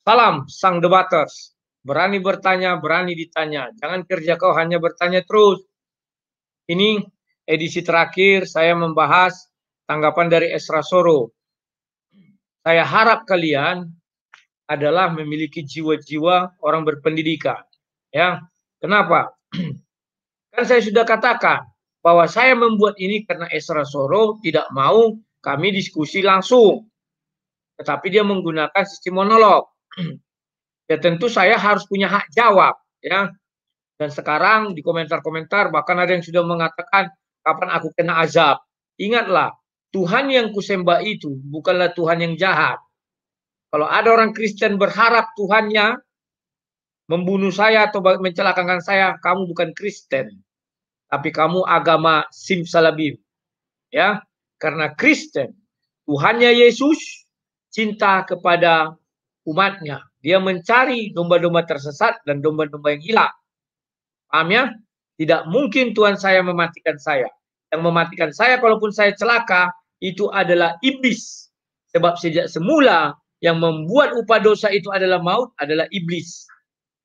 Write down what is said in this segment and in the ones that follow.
Salam sang debaters. Berani bertanya, berani ditanya. Jangan kerja kau hanya bertanya terus. Ini edisi terakhir saya membahas tanggapan dari Esra Soro. Saya harap kalian adalah memiliki jiwa-jiwa orang berpendidikan. Ya, kenapa? Kan saya sudah katakan bahwa saya membuat ini karena Esra Soro tidak mau kami diskusi langsung, tetapi dia menggunakan sistem monolog. Ya tentu saya harus punya hak jawab, ya. Dan sekarang di komentar-komentar bahkan ada yang sudah mengatakan kapan aku kena azab. Ingatlah, Tuhan yang kusembah itu bukanlah Tuhan yang jahat. Kalau ada orang Kristen berharap Tuhannya membunuh saya atau mencelakakan saya, kamu bukan Kristen, tapi kamu agama simsalabim. Ya, karena Kristen, Tuhannya Yesus cinta kepada umatnya. Dia mencari domba-domba tersesat dan domba-domba yang hilang. Paham ya? Tidak mungkin Tuhan saya mematikan saya. Yang mematikan saya kalaupun saya celaka, itu adalah iblis. Sebab sejak semula yang membuat upah dosa itu adalah maut, adalah iblis.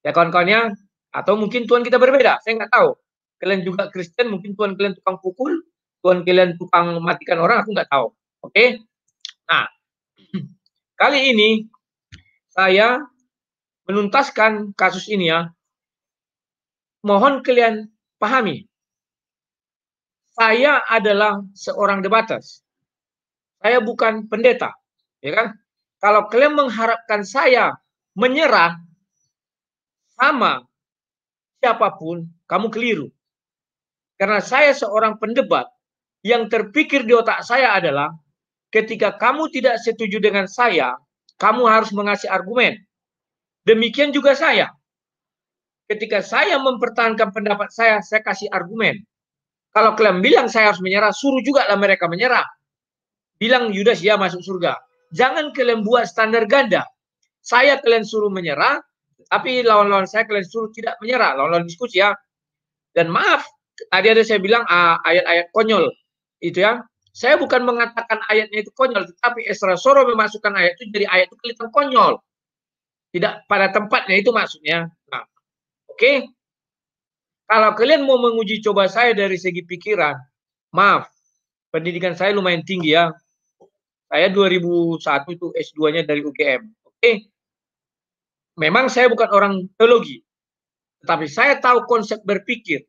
Ya kawan-kawannya, atau mungkin Tuhan kita berbeda, saya nggak tahu. Kalian juga Kristen, mungkin Tuhan kalian tukang pukul, Tuhan kalian tukang matikan orang, aku nggak tahu. Oke? Nah, kali ini saya menuntaskan kasus ini ya. Mohon kalian pahami, saya adalah seorang debaters. Saya bukan pendeta, ya kan? Kalau kalian mengharapkan saya menyerah sama siapapun, kamu keliru. Karena saya seorang pendebat, yang terpikir di otak saya adalah ketika kamu tidak setuju dengan saya, kamu harus mengasih argumen. Demikian juga saya. Ketika saya mempertahankan pendapat saya kasih argumen. Kalau kalian bilang saya harus menyerah, suruh juga lah mereka menyerah. Bilang Yudas ya masuk surga. Jangan kalian buat standar ganda. Saya kalian suruh menyerah, tapi lawan-lawan saya kalian suruh tidak menyerah. Lawan-lawan diskusi ya. Dan maaf, tadi ada saya bilang ayat-ayat konyol. Itu ya. Saya bukan mengatakan ayatnya itu konyol, tetapi Esra Soro memasukkan ayat itu jadi ayat itu kelihatan konyol. Tidak pada tempatnya itu maksudnya. Nah, oke. Kalau kalian mau menguji coba saya dari segi pikiran, maaf, pendidikan saya lumayan tinggi ya. Saya 2001 itu S2-nya dari UGM. Oke. Memang saya bukan orang teologi, tetapi saya tahu konsep berpikir.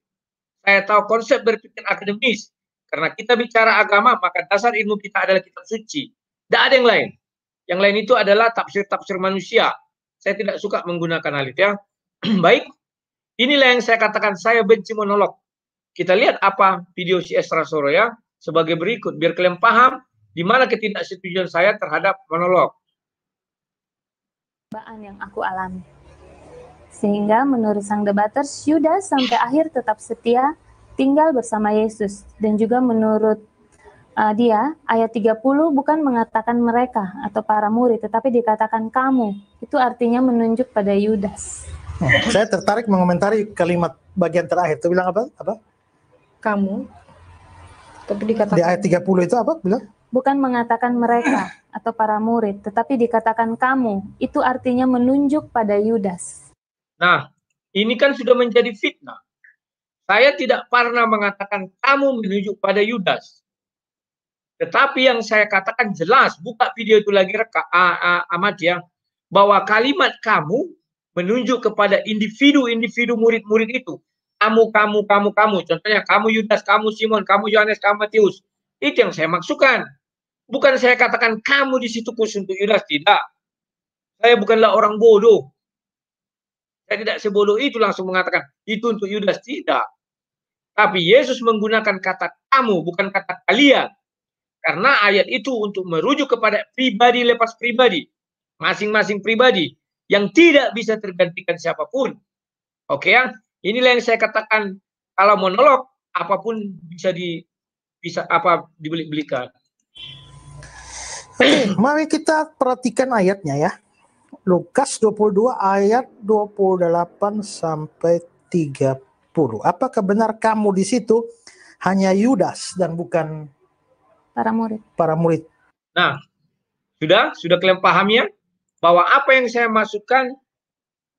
Saya tahu konsep berpikir akademis. Karena kita bicara agama, maka dasar ilmu kita adalah kitab suci. Tidak ada yang lain. Yang lain itu adalah tafsir-tafsir manusia. Saya tidak suka menggunakan hal itu ya. Baik, inilah yang saya katakan saya benci monolog. Kita lihat apa video si Esra Soro ya, sebagai berikut. Biar kalian paham di mana ketidaksetujuan saya terhadap monolog. Yang aku alami. Sehingga menurut sang debaters, Yudas sampai akhir tetap setia tinggal bersama Yesus. Dan juga menurut dia, ayat 30 bukan mengatakan mereka atau para murid, tetapi dikatakan kamu. Itu artinya menunjuk pada Yudas. Saya tertarik mengomentari kalimat bagian terakhir. Itu bilang apa? Kamu. Tapi dikatakan di ayat 30 itu apa bilang? Bukan mengatakan mereka atau para murid, tetapi dikatakan kamu. Itu artinya menunjuk pada Yudas. Nah, ini kan sudah menjadi fitnah. Saya tidak pernah mengatakan kamu menunjuk pada Yudas. Tetapi yang saya katakan jelas, buka video itu lagi amat ya, bahwa kalimat kamu menunjuk kepada individu-individu murid-murid itu. Kamu. Contohnya kamu Yudas, kamu Simon, kamu Yohanes, kamu Matius. Itu yang saya maksudkan. Bukan saya katakan kamu di situ khusus untuk Yudas, tidak. Saya bukanlah orang bodoh. Saya tidak sebodoh itu langsung mengatakan itu untuk Yudas, tidak. Tapi Yesus menggunakan kata kamu, bukan kata kalian. Karena ayat itu untuk merujuk kepada pribadi lepas pribadi. Masing-masing pribadi. Yang tidak bisa tergantikan siapapun. Oke ya? Inilah yang saya katakan. Kalau monolog, apapun bisa dibeli-belikan. Oke, mari kita perhatikan ayatnya ya. Lukas 22 ayat 28 sampai 30. Apakah benar kamu di situ hanya Yudas dan bukan para murid? Nah, Sudah kalian paham ya? Bahwa apa yang saya masukkan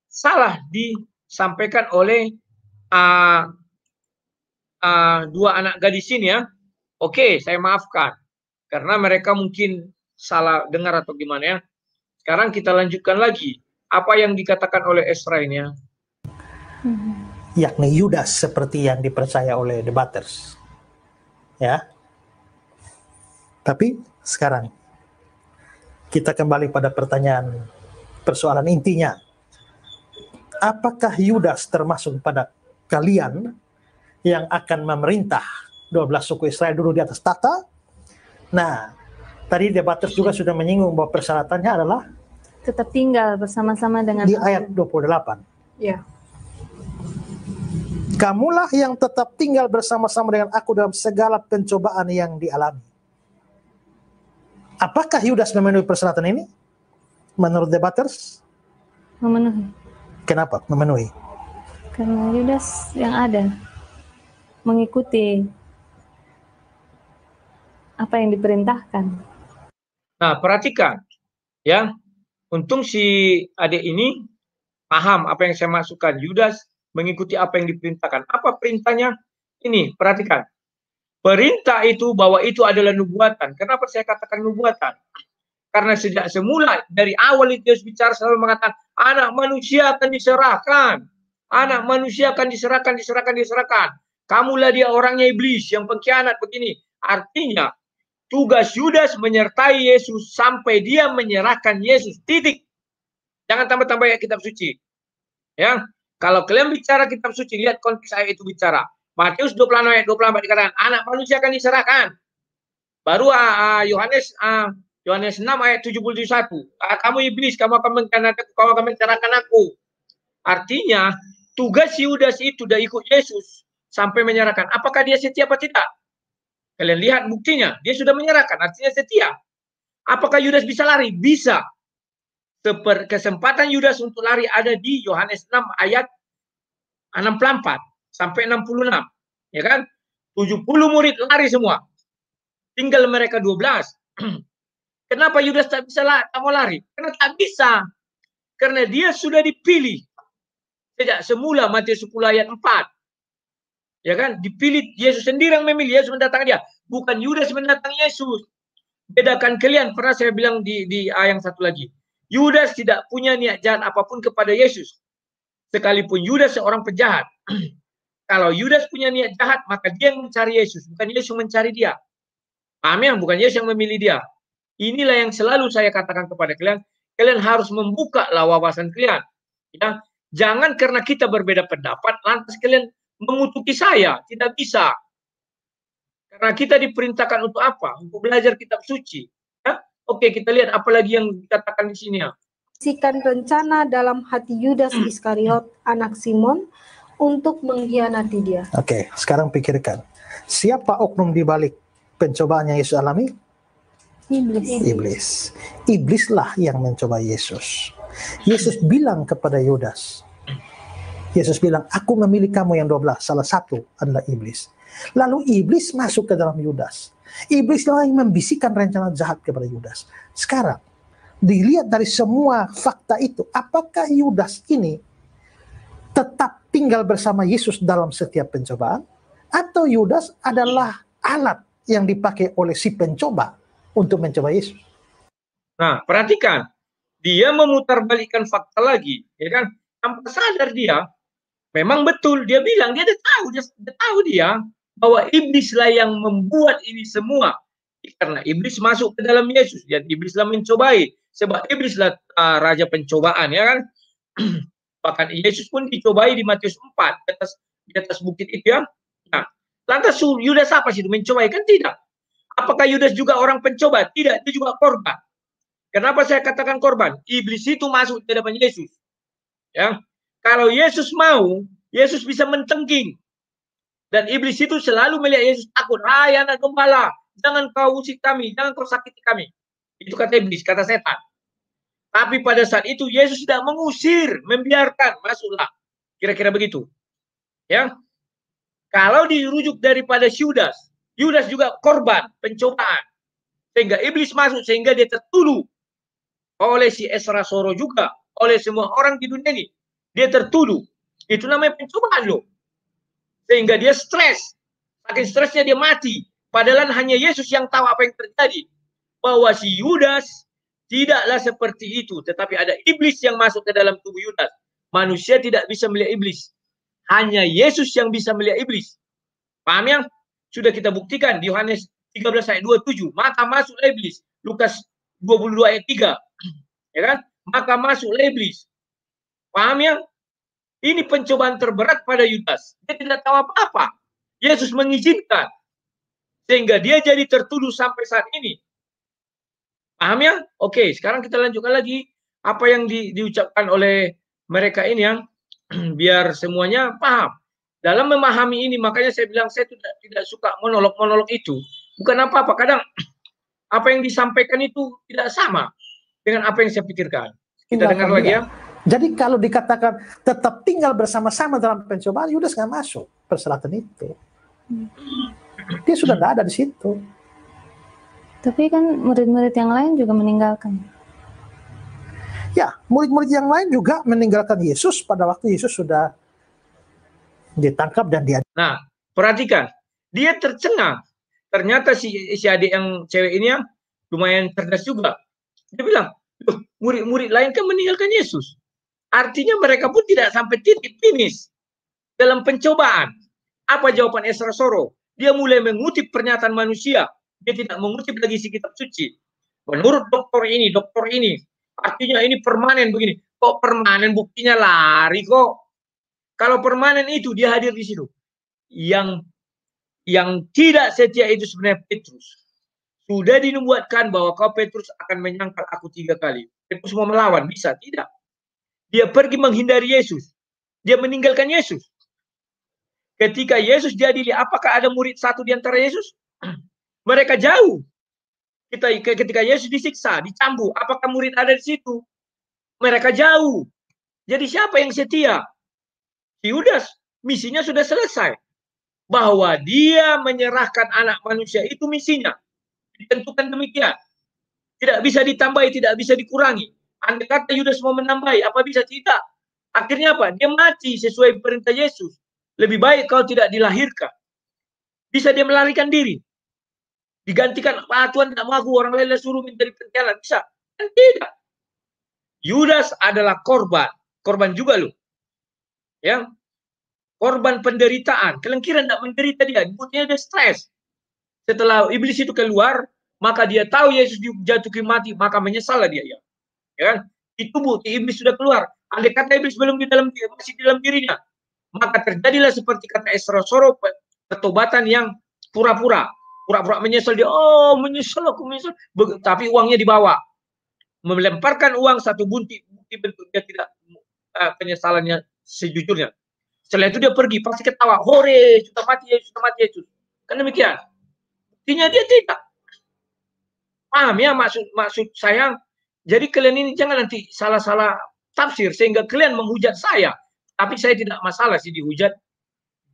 salah disampaikan oleh dua anak gadis ini ya. Oke, saya maafkan. Karena mereka mungkin salah dengar atau gimana ya. Sekarang kita lanjutkan lagi. Apa yang dikatakan oleh Ezra ini ya. Yakni Yudas seperti yang dipercaya oleh debaters. Ya. Tapi sekarang kita kembali pada persoalan intinya. Apakah Yudas termasuk pada kalian yang akan memerintah 12 suku Israel dulu di atas tahta? Nah, tadi debaters juga sudah menyinggung bahwa persyaratannya adalah Tetap tinggal bersama-sama dengan di ayat 28. Ya. Kamulah yang tetap tinggal bersama-sama dengan aku dalam segala pencobaan yang dialami. Apakah Yudas memenuhi persyaratan ini? Menurut debaters? memenuhi. Kenapa memenuhi? Karena Yudas yang ada mengikuti apa yang diperintahkan. Nah, perhatikan ya. Untung si adik ini paham apa yang saya masukkan. Yudas mengikuti apa yang diperintahkan. Apa perintahnya? Ini, perhatikan. Perintah itu bahwa itu adalah nubuatan. Kenapa saya katakan nubuatan? Karena sejak semula dari awal itu Yesus bicara selalu mengatakan anak manusia akan diserahkan. Anak manusia akan diserahkan. Kamulah dia orangnya iblis yang pengkhianat begini. Artinya tugas Yudas menyertai Yesus sampai dia menyerahkan Yesus. Titik. Jangan tambah-tambah ayat kitab suci. Ya. Kalau kalian bicara kitab suci, lihat konteks ayat itu bicara. Matius 26 ayat 24 dikatakan anak manusia akan diserahkan. Baru Yohanes 6 ayat 71. Kamu iblis, kamu akan mengkhianati aku, kamu akan mencerahkan aku. Artinya, tugas Yudas itu udah ikut Yesus sampai menyerahkan. Apakah dia setia atau tidak? Kalian lihat buktinya, dia sudah menyerahkan, artinya setia. Apakah Yudas bisa lari? Bisa. Kesempatan Yudas untuk lari ada di Yohanes 6 ayat 64 sampai 66. Ya kan? 70 murid lari semua. Tinggal mereka 12. Kenapa Yudas tak mau lari? Karena tak bisa. Karena dia sudah dipilih. Sejak semula Matius 10 ayat 4. Ya kan? Dipilih, Yesus sendiri yang memilih, Yesus mendatangi dia. Bukan Yudas mendatangi Yesus. Bedakan kalian, pernah saya bilang di ayat yang satu lagi. Yudas tidak punya niat jahat apapun kepada Yesus. Sekalipun Yudas seorang penjahat. Kalau Yudas punya niat jahat, maka dia yang mencari Yesus. Bukan Yesus yang mencari dia. Paham ya? Bukan Yesus yang memilih dia. Inilah yang selalu saya katakan kepada kalian. Kalian harus membuka wawasan kalian. Ya. Jangan karena kita berbeda pendapat, lantas kalian mengutuki saya. Tidak bisa. Karena kita diperintahkan untuk apa? Untuk belajar kitab suci. Ya? Oke, kita lihat apa lagi yang dikatakan di sini ya. Sikan rencana dalam hati Yudas Iskariot, anak Simon, untuk mengkhianati dia. Oke, sekarang pikirkan. Siapa oknum di balik pencobaan yang Yesus alami? Iblis. Iblislah yang mencoba Yesus. Yesus bilang kepada Yudas. Yesus bilang, aku memilih kamu yang 12. Salah satu adalah iblis. Lalu iblis masuk ke dalam Yudas. Iblislah yang membisikkan rencana jahat kepada Yudas. Sekarang, dilihat dari semua fakta itu, apakah Yudas ini tetap tinggal bersama Yesus dalam setiap pencobaan? Atau Yudas adalah alat yang dipakai oleh si pencoba untuk mencoba Yesus? Nah, perhatikan. Dia memutarbalikkan fakta lagi. Ya kan? Tanpa sadar dia, memang betul. Dia bilang, dia tahu dia bahwa iblislah yang membuat ini semua. Karena iblis masuk ke dalam Yesus. Dan iblislah mencobai. Sebab iblislah raja pencobaan. Ya kan? Bahkan Yesus pun dicobai di Matius 4 di atas bukit itu ya. Nah, lantas Yudas apa sih itu mencobai? Kan tidak. Apakah Yudas juga orang pencoba? Tidak, dia juga korban. Kenapa saya katakan korban? Iblis itu masuk ke depan Yesus. Ya. Kalau Yesus mau, Yesus bisa mentengking. Dan iblis itu selalu melihat Yesus takut. Hai anak gembala, jangan kau usik kami, jangan kau sakiti kami. Itu kata iblis, kata setan. Tapi pada saat itu Yesus tidak mengusir, membiarkan, masuklah. Kira-kira begitu. Ya. Kalau dirujuk daripada Yudas, Yudas juga korban pencobaan. Sehingga iblis masuk, sehingga dia tertuduh oleh si Esra Soro juga, oleh semua orang di dunia ini. Dia tertuduh. Itu namanya pencobaan loh. Sehingga dia stres. Saking stresnya dia mati. Padahal hanya Yesus yang tahu apa yang terjadi. Bahwa si Yudas tidaklah seperti itu. Tetapi ada iblis yang masuk ke dalam tubuh Yudas. Manusia tidak bisa melihat iblis. Hanya Yesus yang bisa melihat iblis. Paham ya? Sudah kita buktikan di Yohanes 13 ayat 27. Maka masuklah iblis. Lukas 22 ayat 3. Ya kan? Maka masuklah iblis. Paham ya? Ini pencobaan terberat pada Yudas. Dia tidak tahu apa-apa. Yesus mengizinkan. Sehingga dia jadi tertuduh sampai saat ini. Paham ya? Oke, sekarang kita lanjutkan lagi. Apa yang diucapkan oleh mereka ini yang biar semuanya paham. Dalam memahami ini, makanya saya bilang saya tidak suka monolog-monolog itu. Bukan apa-apa. Kadang apa yang disampaikan itu tidak sama dengan apa yang saya pikirkan. Kita dengar lagi ya. Jadi kalau dikatakan tetap tinggal bersama-sama dalam pencobaan, Yudas nggak masuk persyaratan itu. Dia sudah tidak ada di situ. Tapi kan murid-murid yang lain juga meninggalkan. Ya, murid-murid yang lain juga meninggalkan Yesus pada waktu Yesus sudah ditangkap dan dia. Nah, perhatikan. Dia tercengang. Ternyata si adik yang cewek ini yang lumayan cerdas juga. Dia bilang, murid-murid lain kan meninggalkan Yesus. Artinya mereka pun tidak sampai titik finish dalam pencobaan. Apa jawaban Esra Soro? Dia mulai mengutip pernyataan manusia. Dia tidak mengutip lagi si kitab suci. Menurut dokter ini. Artinya ini permanen begini. Kok permanen, buktinya lari kok. Kalau permanen itu dia hadir di situ. Yang tidak setia itu sebenarnya Petrus. Sudah dinubuatkan bahwa kau Petrus akan menyangkal aku 3 kali. Petrus mau melawan, bisa? Tidak. Dia pergi menghindari Yesus. Dia meninggalkan Yesus. Ketika Yesus diadili, apakah ada murid satu di antara Yesus? Mereka jauh. Ketika Yesus disiksa, dicambuk, apakah murid ada di situ? Mereka jauh. Jadi siapa yang setia? Yudas, misinya sudah selesai. Bahwa dia menyerahkan anak manusia itu misinya. Ditentukan demikian. Tidak bisa ditambahi, tidak bisa dikurangi. Andai kata Yudas mau menambahi, apa bisa? Tidak. Akhirnya apa? Dia mati sesuai perintah Yesus. Lebih baik kalau tidak dilahirkan. Bisa dia melarikan diri. Digantikan, Tuhan tidak mau aku, orang lain suruh minta dipenjara. Bisa. Dan tidak. Yudas adalah korban. Korban juga loh. Ya. Korban penderitaan. Kalian kira tidak menderita dia. Dia stres. Setelah iblis itu keluar, maka dia tahu Yesus dijatuhi mati, maka menyesallah dia. Ya kan? Itu bukti iblis sudah keluar. Andai kata iblis belum masih di dalam dirinya, maka terjadilah seperti kata Esra Soro, pertobatan yang pura-pura menyesal dia. Oh, menyesal aku menyesal. Tapi uangnya dibawa. Melemparkan uang satu bukti bentuk dia tidak penyesalannya sejujurnya. Setelah itu dia pergi, pasti ketawa, hore, sudah mati Yesus. Kan demikian. Buktinya dia tidak. Paham ya maksud saya? Jadi kalian ini jangan nanti salah-salah tafsir sehingga kalian menghujat saya. Tapi saya tidak masalah sih dihujat.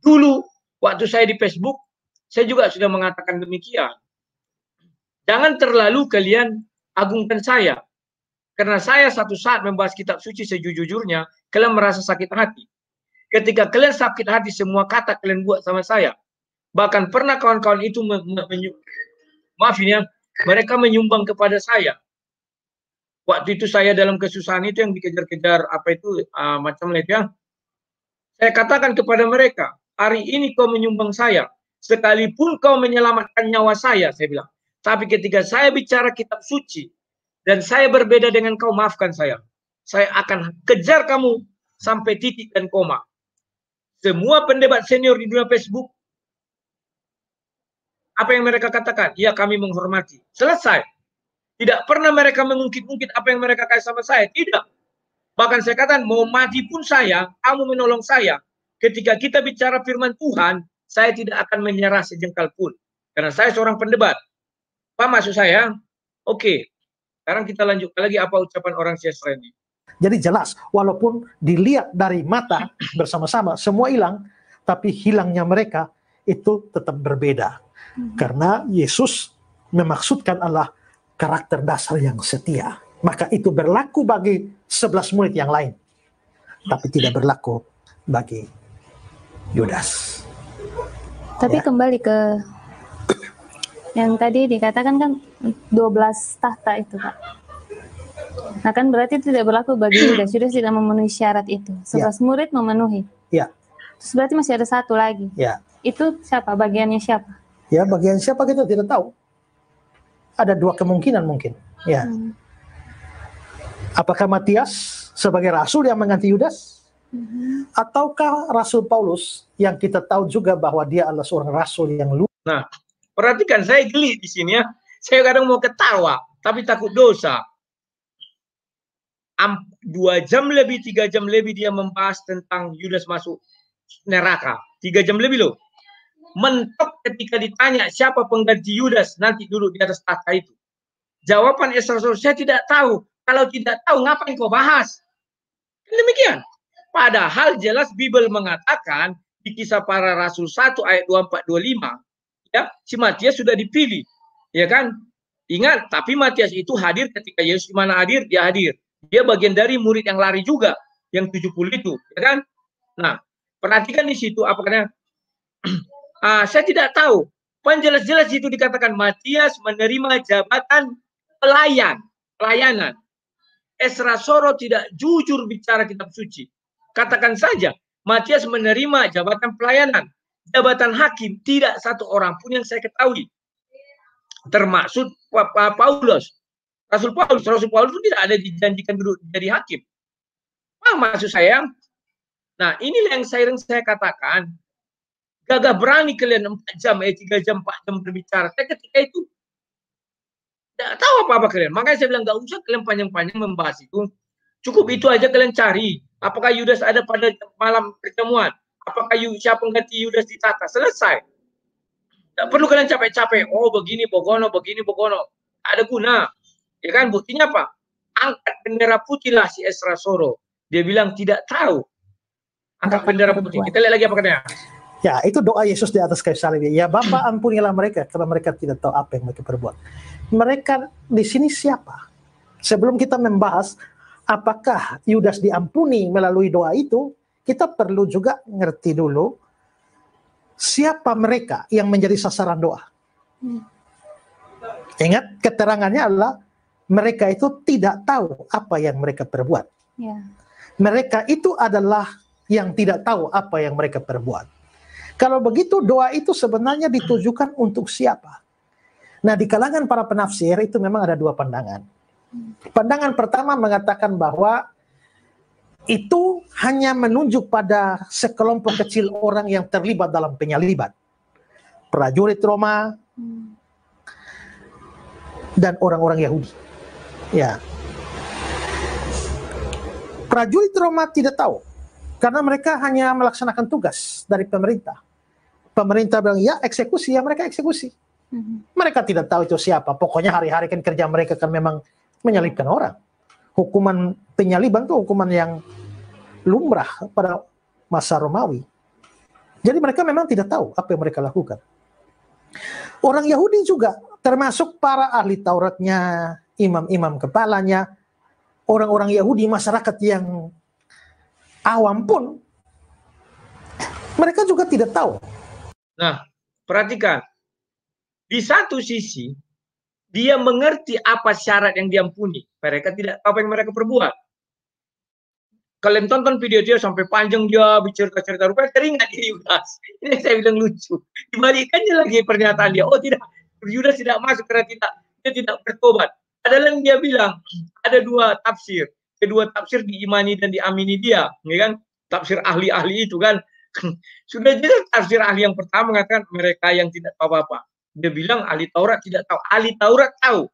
Dulu waktu saya di Facebook, saya juga sudah mengatakan demikian. Jangan terlalu kalian agungkan saya. Karena saya satu saat membahas kitab suci sejujurnya, kalian merasa sakit hati. Ketika kalian sakit hati, semua kata kalian buat sama saya. Bahkan pernah kawan-kawan itu mereka menyumbang kepada saya. Waktu itu saya dalam kesusahan itu yang dikejar-kejar macam lainnya. Saya katakan kepada mereka, hari ini kau menyumbang saya, sekalipun kau menyelamatkan nyawa saya bilang. Tapi ketika saya bicara kitab suci dan saya berbeda dengan kau, maafkan saya. Saya akan kejar kamu sampai titik dan koma. Semua pendebat senior di dunia Facebook, apa yang mereka katakan? Ya, kami menghormati. Selesai. Tidak pernah mereka mengungkit-ungkit apa yang mereka kasih sama saya. Tidak. Bahkan saya katakan, mau mati pun saya, kamu menolong saya. Ketika kita bicara firman Tuhan, saya tidak akan menyerah sejengkal pun. Karena saya seorang pendebat. Apa maksud saya? Oke. Sekarang kita lanjutkan lagi apa ucapan orang Siasra ini. Jadi jelas, walaupun dilihat dari mata bersama-sama, semua hilang, tapi hilangnya mereka itu tetap berbeda. Karena Yesus memaksudkan Allah karakter dasar yang setia. Maka itu berlaku bagi 11 murid yang lain, tapi tidak berlaku bagi Yudas. Tapi kembali ke yang tadi dikatakan kan 12 tahta itu, Pak. Nah kan berarti tidak berlaku bagi Yudas. Yudas tidak memenuhi syarat itu. 11 murid memenuhi. Ya. Terus berarti masih ada satu lagi. Ya. Itu siapa? Bagiannya siapa? Ya, bagian siapa kita tidak tahu. Ada dua kemungkinan mungkin. Ya. Apakah Matias sebagai rasul yang mengganti Yudas? Ataukah Rasul Paulus yang kita tahu juga bahwa dia adalah seorang rasul yang luar. Nah, perhatikan, saya geli di sini ya. Saya kadang mau ketawa, tapi takut dosa. 2 jam lebih, 3 jam lebih dia membahas tentang Yudas masuk neraka. 3 jam lebih loh. Mentok ketika ditanya siapa pengganti Yudas nanti dulu di atas tahta itu. Jawaban Esra, saya tidak tahu. Kalau tidak tahu, ngapain kau bahas? Demikian. Padahal jelas Bible mengatakan di Kisah Para Rasul 1 ayat 24-25, ya, si Matias sudah dipilih, ya kan? Ingat, tapi Matias itu hadir ketika Yesus di mana hadir, dia hadir. Dia bagian dari murid yang lari juga, yang 70 itu, ya kan? Nah, perhatikan di situ apa katanya? Saya tidak tahu. Jelas-jelas itu dikatakan Matias menerima jabatan pelayanan. Esra Soro tidak jujur bicara kitab suci. Katakan saja, Matias menerima jabatan pelayanan. Jabatan hakim, tidak satu orang pun yang saya ketahui. Termasuk Paulus. Rasul Paulus itu tidak ada dijanjikan duduk jadi hakim. Maksud saya, nah inilah yang saya katakan, gagah berani kalian 4 jam, 3 jam, 4 jam berbicara. Saya ketika itu tidak tahu apa-apa kalian. Makanya saya bilang, nggak usah kalian panjang-panjang membahas itu. Cukup itu aja kalian cari. Apakah Yudas ada pada malam pertemuan? Apakah siapa pengganti Yudas di tata? Selesai. Tidak perlu kalian capek-capek. Oh begini Bogono, begini Bogono. Ada guna. Ya kan, buktinya apa? Angkat bendera putih lah si Esra Soro. Dia bilang tidak tahu. Angkat bendera putih. Kita lihat lagi apa katanya. Ya, itu doa Yesus di atas kayu salib. Ya Bapa, ampunilah mereka karena mereka tidak tahu apa yang mereka perbuat. Mereka di sini siapa? Sebelum kita membahas apakah Yudas diampuni melalui doa itu, kita perlu juga ngerti dulu siapa mereka yang menjadi sasaran doa. Ingat, keterangannya adalah mereka itu tidak tahu apa yang mereka perbuat. Mereka itu adalah yang tidak tahu apa yang mereka perbuat. Kalau begitu, doa itu sebenarnya ditujukan untuk siapa? Nah, di kalangan para penafsir itu memang ada dua pandangan. Pandangan pertama mengatakan bahwa itu hanya menunjuk pada sekelompok kecil orang yang terlibat dalam penyaliban. Prajurit Roma dan orang-orang Yahudi. Ya. Prajurit Roma tidak tahu karena mereka hanya melaksanakan tugas dari pemerintah. Pemerintah bilang ya eksekusi, ya mereka eksekusi. Mereka tidak tahu itu siapa. Pokoknya hari-hari kan kerja mereka kan memang menyalibkan orang. Hukuman penyaliban itu hukuman yang lumrah pada masa Romawi. Jadi mereka memang tidak tahu apa yang mereka lakukan. Orang Yahudi juga, termasuk para ahli Tauratnya, imam-imam kepalanya, orang-orang Yahudi, masyarakat yang awam pun, mereka juga tidak tahu. Nah, perhatikan. Di satu sisi, dia mengerti apa syarat yang diampuni. Mereka tidak tahu apa yang mereka perbuat. Kalian tonton video dia sampai panjang dia bercerita-cerita, rupanya teringat di Yudas. Ini saya bilang lucu. Dibalikannya lagi pernyataan dia. Oh tidak, Yudas tidak masuk karena dia tidak bertobat. Padahal yang dia bilang, ada dua tafsir. Kedua tafsir diimani dan diamini dia. Ya kan? Tafsir ahli-ahli itu kan. Sudah jelas tafsir ahli yang pertama mengatakan mereka yang tidak tahu apa-apa. Dia bilang ahli Taurat tidak tahu. Ahli Taurat tahu.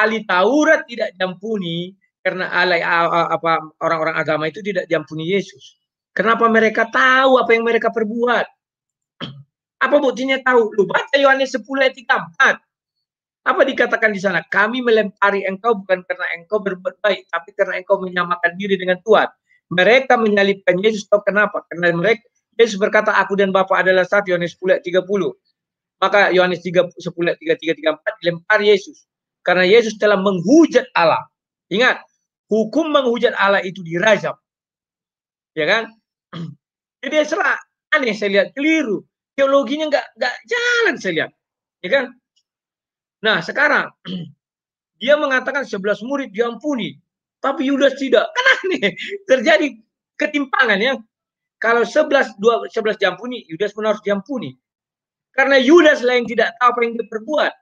Ahli Taurat tidak diampuni karena orang-orang agama itu tidak diampuni Yesus. Kenapa mereka tahu apa yang mereka perbuat? Apa buktinya tahu? Lu baca Yohanes 10 ayat 34. Apa dikatakan di sana? Kami melempari engkau bukan karena engkau berbuat baik, tapi karena engkau menyamakan diri dengan Tuhan. Mereka menyalibkan Yesus. Tahu kenapa? Karena Yesus berkata, aku dan Bapa adalah satu. Yohanes 10 ayat 30. Maka Yohanes 10 ayat 33-34 dilempar Yesus. Karena Yesus telah menghujat Allah. Ingat, hukum menghujat Allah itu dirajam. Ya kan? Jadi Ezra aneh saya lihat, keliru. Teologinya nggak jalan saya lihat. Ya kan? Nah, sekarang dia mengatakan 11 murid diampuni, tapi Yudas tidak. Kan aneh. Terjadi ketimpangan ya. Kalau 11 diampuni, Yudas pun harus diampuni. Karena Yudas lah yang tidak tahu apa yang dia perbuat.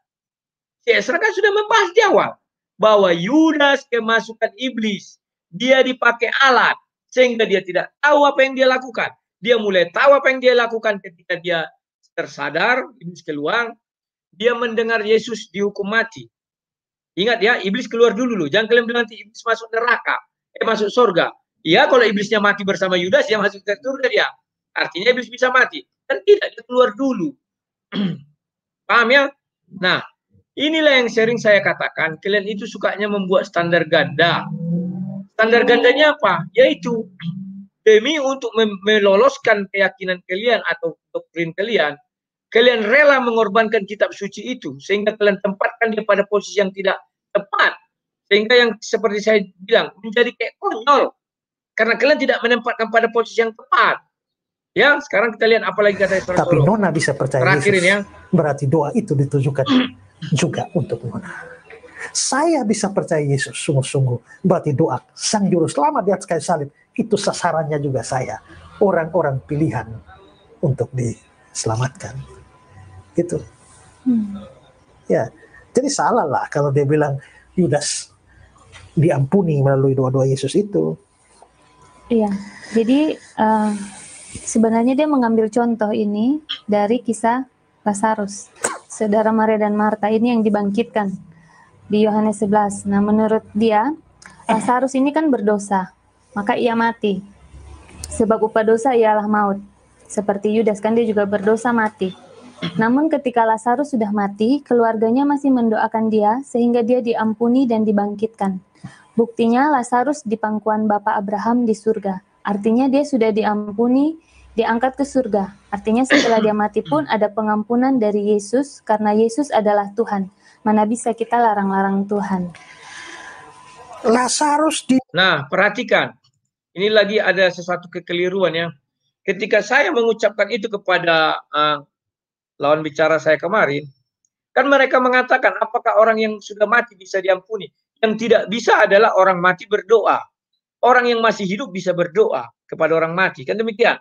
Si Ezra kan sudah membahas di awal bahwa Yudas kemasukan iblis. Dia dipakai alat sehingga dia tidak tahu apa yang dia lakukan. Dia mulai tahu apa yang dia lakukan ketika dia tersadar, iblis keluar, dia mendengar Yesus dihukum mati. Ingat ya, iblis keluar dulu loh. Jangan kalian bilang nanti iblis masuk neraka, masuk surga. Ya, kalau iblisnya mati bersama Yudas, dia masuk ke surga dia. Artinya iblis bisa mati. Dan tidak, dia keluar dulu. Paham ya? Nah, inilah yang sering saya katakan, kalian itu sukanya membuat standar ganda. Standar gandanya apa? Yaitu demi untuk meloloskan keyakinan kalian atau doktrin kalian, kalian rela mengorbankan kitab suci itu sehingga kalian tempatkan dia pada posisi yang tidak tepat, sehingga yang seperti saya bilang menjadi kayak konyol karena kalian tidak menempatkan pada posisi yang tepat. Ya, sekarang kita lihat apalagi kata Ezra. Tapi Nona bisa percaya terakhir Yesus. ini ya. Berarti doa itu ditujukan juga untuk Nona. Saya bisa percaya Yesus sungguh-sungguh. Berarti doa Sang Juru Selamat di atas kayu salib itu sasarannya juga saya. Orang-orang pilihan untuk diselamatkan. Gitu. Ya, jadi salah lah kalau dia bilang Yudas diampuni melalui doa-doa Yesus itu. Iya, jadi sebenarnya dia mengambil contoh ini dari kisah Lazarus. Saudara Maria dan Marta ini yang dibangkitkan di Yohanes 11. Nah, menurut dia, Lazarus ini kan berdosa, maka ia mati. Sebab upah dosa ialah maut. Seperti Yudas kan dia juga berdosa mati. Namun ketika Lazarus sudah mati, keluarganya masih mendoakan dia sehingga dia diampuni dan dibangkitkan. Buktinya Lazarus di pangkuan Bapa Abraham di surga. Artinya dia sudah diampuni, diangkat ke surga. Artinya setelah dia mati pun ada pengampunan dari Yesus karena Yesus adalah Tuhan. Mana bisa kita larang-larang Tuhan. Lazarus Nah, perhatikan. Ini lagi ada sesuatu kekeliruan ya. Ketika saya mengucapkan itu kepada lawan bicara saya kemarin, kan mereka mengatakan apakah orang yang sudah mati bisa diampuni? Yang tidak bisa adalah orang mati berdoa. Orang yang masih hidup bisa berdoa kepada orang mati, kan demikian,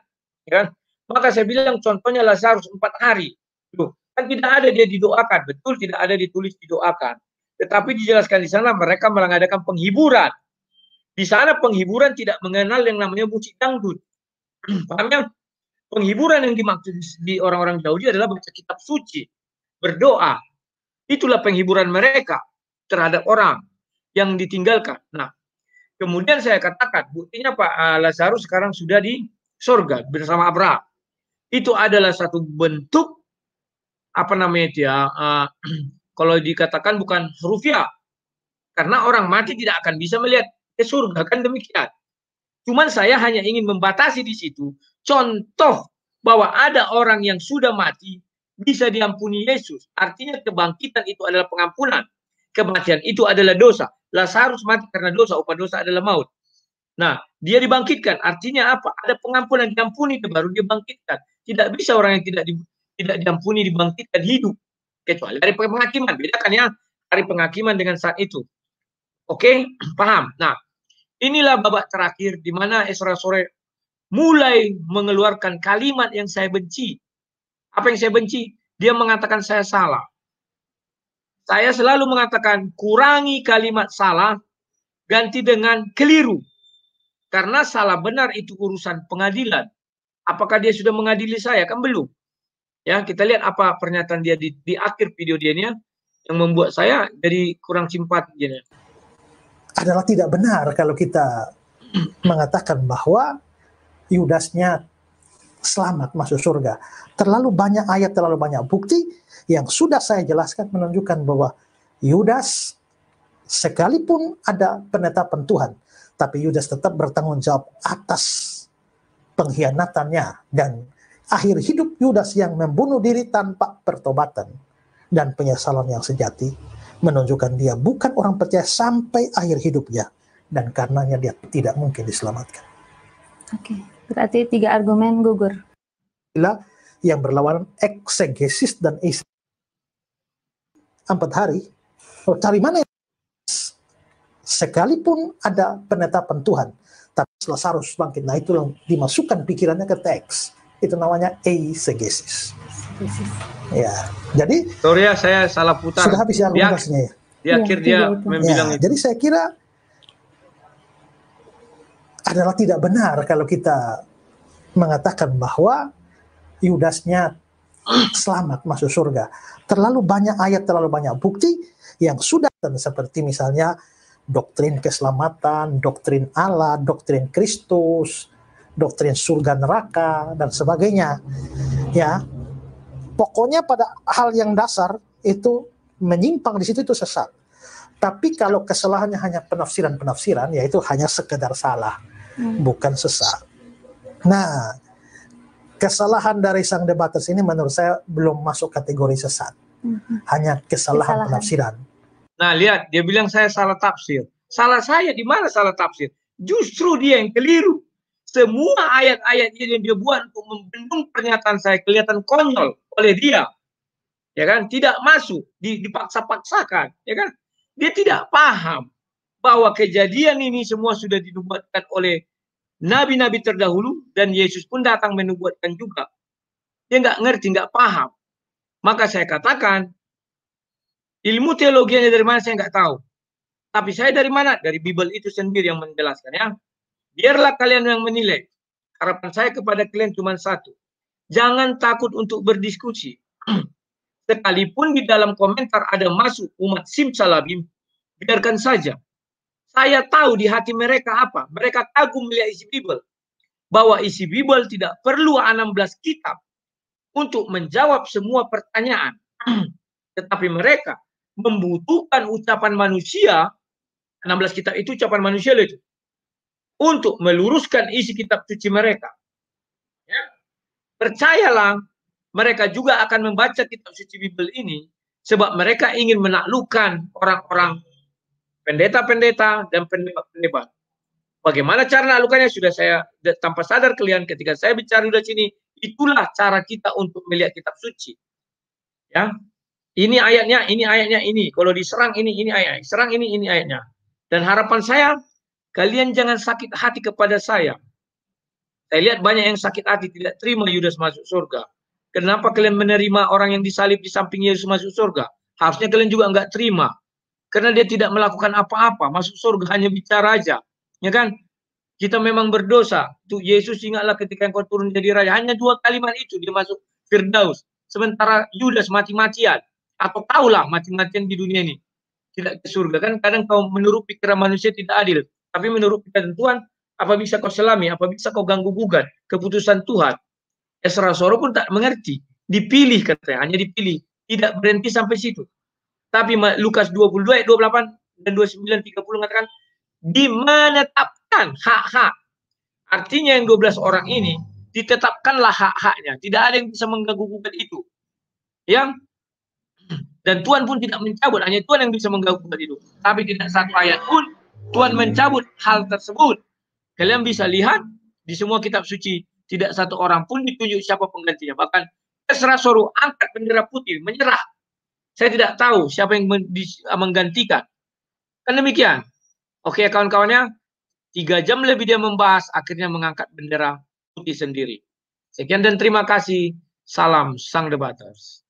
kan? Maka saya bilang contohnya Lazarus 4 hari, loh, kan tidak ada dia didoakan, betul tidak ada ditulis didoakan, tetapi dijelaskan di sana mereka mengadakan penghiburan. Di sana penghiburan tidak mengenal yang namanya musik dangdut, pahamnya? Penghiburan yang dimaksud di orang-orang Yahudi adalah baca kitab suci, berdoa. Itulah penghiburan mereka terhadap orang yang ditinggalkan. Nah, kemudian saya katakan, buktinya Pak Lazarus sekarang sudah di surga bersama Abraham. Itu adalah satu bentuk, apa namanya dia, kalau dikatakan bukan hurufiah. Karena orang mati tidak akan bisa melihat ke surga, kan demikian. Cuman saya hanya ingin membatasi di situ, contoh bahwa ada orang yang sudah mati, bisa diampuni Yesus. Artinya kebangkitan itu adalah pengampunan. Kematian itu adalah dosa. Lazarus mati karena dosa, upah dosa adalah maut. Nah, dia dibangkitkan. Artinya apa? Ada pengampunan, diampuni, baru dia bangkitkan. Tidak bisa orang yang tidak diampuni dibangkitkan hidup. Kecuali hari penghakiman. Bedakan ya, hari penghakiman dengan saat itu. Oke, paham? Nah, inilah babak terakhir di mana Ezra sore mulai mengeluarkan kalimat yang saya benci. Apa yang saya benci? Dia mengatakan saya salah. Saya selalu mengatakan kurangi kalimat salah, ganti dengan keliru. Karena salah benar itu urusan pengadilan. Apakah dia sudah mengadili saya? Kan belum. Ya, kita lihat apa pernyataan dia di akhir video dia ini yang membuat saya jadi kurang simpati. Adalah tidak benar kalau kita mengatakan bahwa Yudasnya selamat masuk surga. Terlalu banyak ayat, terlalu banyak bukti yang sudah saya jelaskan menunjukkan bahwa Yudas sekalipun ada penetapan Tuhan, tapi Yudas tetap bertanggung jawab atas pengkhianatannya dan akhir hidup Yudas yang membunuh diri tanpa pertobatan dan penyesalan yang sejati menunjukkan dia bukan orang percaya sampai akhir hidupnya, dan karenanya dia tidak mungkin diselamatkan. Oke, berarti 3 argumen gugur. Bila yang berlawanan eksegesis dan isi 4 hari, cari mana yang sekalipun ada penetapan Tuhan, tapi Lazarus bangkit. Nah, itu yang dimasukkan pikirannya ke teks. Itu namanya eisegesis. Ya, jadi sorry ya, saya salah putar. sudah habis ya argumentasinya ya. Di akhir dia membilang Ya, itu. jadi saya kira adalah tidak benar kalau kita mengatakan bahwa Yudasnya selamat masuk surga. Terlalu banyak ayat, terlalu banyak bukti yang sudah, seperti misalnya doktrin keselamatan, doktrin Allah, doktrin Kristus, doktrin surga neraka, dan sebagainya. Ya, pokoknya pada hal yang dasar itu menyimpang di situ, itu sesat. Tapi kalau kesalahannya hanya penafsiran-penafsiran, ya itu hanya sekedar salah, bukan sesat. Nah, kesalahan dari sang debaters ini menurut saya belum masuk kategori sesat. Hanya kesalahan penafsiran. Nah, lihat, dia bilang saya salah tafsir. Salah saya di mana salah tafsir? Justru dia yang keliru. Semua ayat-ayat yang dia buat untuk membendung pernyataan saya kelihatan konyol oleh dia. Ya kan? Tidak masuk, dipaksa-paksakan, ya kan? Dia tidak paham bahwa kejadian ini semua sudah dinubuatkan oleh nabi-nabi terdahulu, dan Yesus pun datang menubuatkan juga. Dia nggak ngerti, nggak paham. Maka saya katakan, ilmu teologianya dari mana saya nggak tahu. Tapi saya dari mana? Dari Bible itu sendiri yang menjelaskan, ya. Biarlah kalian yang menilai. Harapan saya kepada kalian cuma satu. Jangan takut untuk berdiskusi. Sekalipun di dalam komentar ada masuk umat simsalabim, biarkan saja. Saya tahu di hati mereka apa. Mereka kagum melihat isi Bible. Bahwa isi Bible tidak perlu 16 kitab untuk menjawab semua pertanyaan. Tetapi mereka membutuhkan ucapan manusia, 16 kitab itu ucapan manusia itu, untuk meluruskan isi kitab suci mereka. Ya. Percayalah, mereka juga akan membaca kitab suci Bible ini sebab mereka ingin menaklukkan orang-orang pendeta-pendeta dan pendebat-pendebat. Bagaimana cara menaklukkannya sudah saya tanpa sadar kalian ketika saya bicara di sini, itulah cara kita untuk melihat kitab suci. Ya. Ini ayatnya, ini ayatnya, ini. Kalau diserang ini ayatnya. Serang ini ayatnya. Dan harapan saya, kalian jangan sakit hati kepada saya. Saya lihat banyak yang sakit hati tidak terima Yudas masuk surga. Kenapa kalian menerima orang yang disalib di samping Yesus masuk surga? Harusnya kalian juga nggak terima. Karena dia tidak melakukan apa-apa. Masuk surga hanya bicara aja. Ya kan? Kita memang berdosa. Tuh Yesus ingatlah ketika engkau turun jadi raja. Hanya 2 kalimat itu dia masuk Firdaus. Sementara Yudas mati-matian. Atau kaulah mati-matian di dunia ini. Tidak ke surga. Kan kadang kau menurut pikiran manusia tidak adil. Tapi menurut pikiran Tuhan, apa bisa kau selami? Apa bisa kau ganggu-gugat keputusan Tuhan? Esra Soro pun tak mengerti. Dipilih katanya. Hanya dipilih. Tidak berhenti sampai situ. Tapi Lukas 22 ayat 28 dan 29 30 mengatakan dimenetapkan hak-hak. Artinya yang 12 orang ini ditetapkanlah hak-haknya. Tidak ada yang bisa mengganggu-gugat itu. Yang dan Tuhan pun tidak mencabut, hanya Tuhan yang bisa mengganggu itu. Tapi tidak satu ayat pun Tuhan mencabut hal tersebut. Kalian bisa lihat di semua kitab suci, tidak satu orang pun ditunjuk siapa penggantinya. Bahkan Esra suruh angkat bendera putih, menyerah. Saya tidak tahu siapa yang menggantikan. Kan demikian. Oke kawan-kawannya, 3 jam lebih dia membahas, akhirnya mengangkat bendera putih sendiri. Sekian dan terima kasih. Salam Sang Debaters.